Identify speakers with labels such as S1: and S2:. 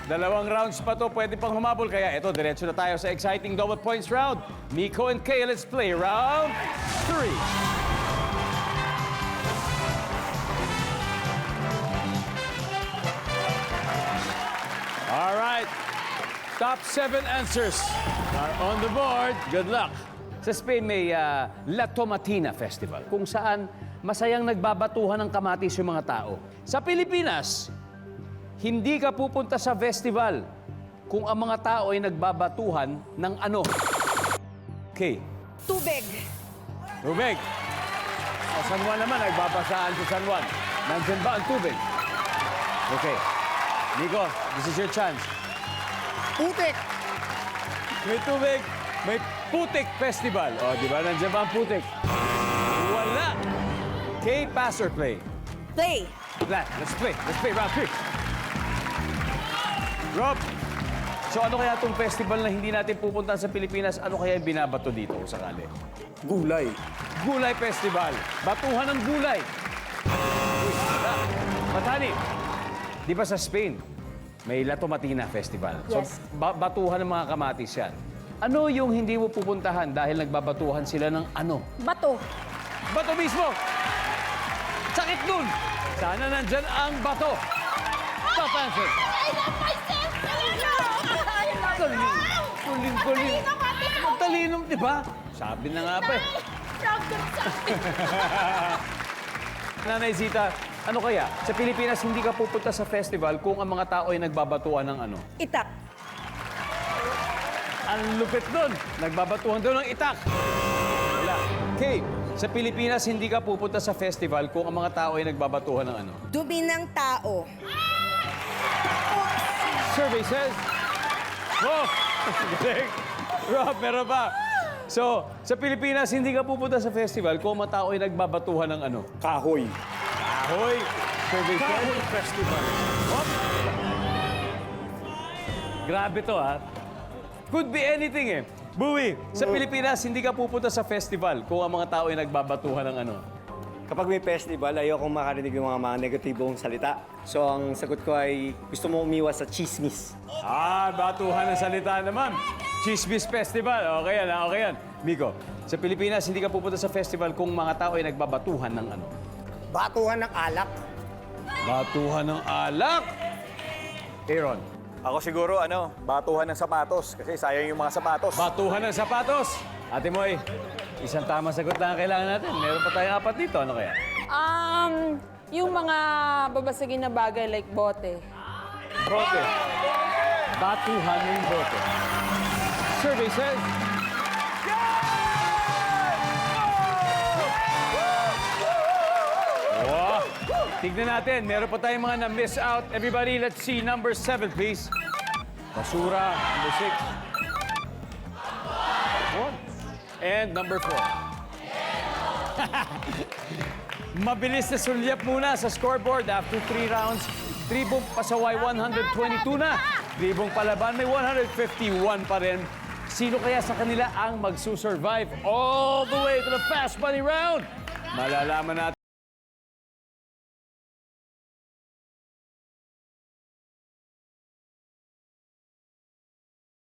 S1: Dalawang rounds pa to, pwede pang humabol. Kaya ito, diretso na tayo sa exciting double points round. Miko and Kay, let's play round 3. All right. Top 7 answers are on the board. Good luck. Sa Spain may La Tomatina Festival kung saan masayang nagbabatuhan ng kamatis yung mga tao. Sa Pilipinas, hindi ka pupunta sa festival kung ang mga tao ay nagbabatuhan ng ano? Okay.
S2: Tubig.
S1: Tubig. Sa San Juan naman, nagbabasaan sa San Juan. Nandyan ba ang tubig? Okay. Nico, this is your chance.
S2: Putik.
S1: May tubig, may Putik Festival. O, di ba? Nandiyan ba ang Putik? Wala. Okay, pass or play?
S2: Play.
S1: Let's play. Let's play round 3. Rob, so ano kaya itong festival na hindi natin pupuntahan sa Pilipinas? Ano kaya yung binabato dito kung sakali?
S3: Gulay.
S1: Gulay Festival. Batuhan ng gulay. Uy, wala. Matani, di ba sa Spain, may La Tomatina Festival.
S2: Yes.
S1: So, batuhan ng mga kamatis yan. Ano yung hindi mo pupuntahan dahil nagbabatuhan sila ng ano?
S2: Bato.
S1: Bato mismo! Sakit nun! Sana nandyan ang bato. Top answer. Kuling. Magtalinong, di ba? Sabi na nga pa eh. Nanay Zita, ano kaya? Sa Pilipinas, hindi ka pupunta sa festival kung ang mga tao ay nagbabatuhan ng ano?
S2: Itak.
S1: Ang lupit nun. Nagbabatuhan doon ng itak. Wala. Okay, sa Pilipinas, hindi ka pupunta sa festival kung ang mga tao ay nagbabatuhan ng ano?
S2: Dumi ng tao.
S1: Survey says... Oh! Galing. Rob, meron pa. So, sa Pilipinas, hindi ka pupunta sa festival kung ang mga tao ay nagbabatuhan ng ano?
S3: Kahoy.
S1: Ahoy! Survey says...
S3: Kahoy Festival.
S1: Oh. Grabe to, ha? Could be anything, eh. Buwi, sa Pilipinas, hindi ka pupunta sa festival kung ang mga tao ay nagbabatuhan ng ano?
S3: Kapag may festival, ayokong makarinig yung mga negatibong salita. So, ang sagot ko ay gusto mo umiwas sa chismis.
S1: Batuhan ng salita naman. Chismis Festival. Okay yan, okay yan. Miko, sa Pilipinas, hindi ka pupunta sa festival kung mga tao ay nagbabatuhan ng ano?
S2: Batuhan ng alak.
S1: Batuhan ng alak. Aaron,
S4: Ako siguro, batuhan ng sapatos. Kasi sayang yung mga sapatos.
S1: batuhan ng sapatos. Ate Moy, isang tamang sagot lang ang kailangan natin. Meron pa tayong 4 dito. Ano kaya?
S5: Yung mga babasagin na bagay like bote.
S1: Bote. Batuhan ng bote. Survey says... Wow! Tignan natin, meron pa tayong mga na-miss out. Everybody, let's see number 7, please. Basura, number 6. And number 4. Mabilis na sulyap muna sa scoreboard after 3 rounds. Tribong pasaway, 122 na. Tribong palaban, may 151 pa rin. Sino kaya sa kanila ang magsusurvive all the way to the Fast Money Round? Malalaman natin.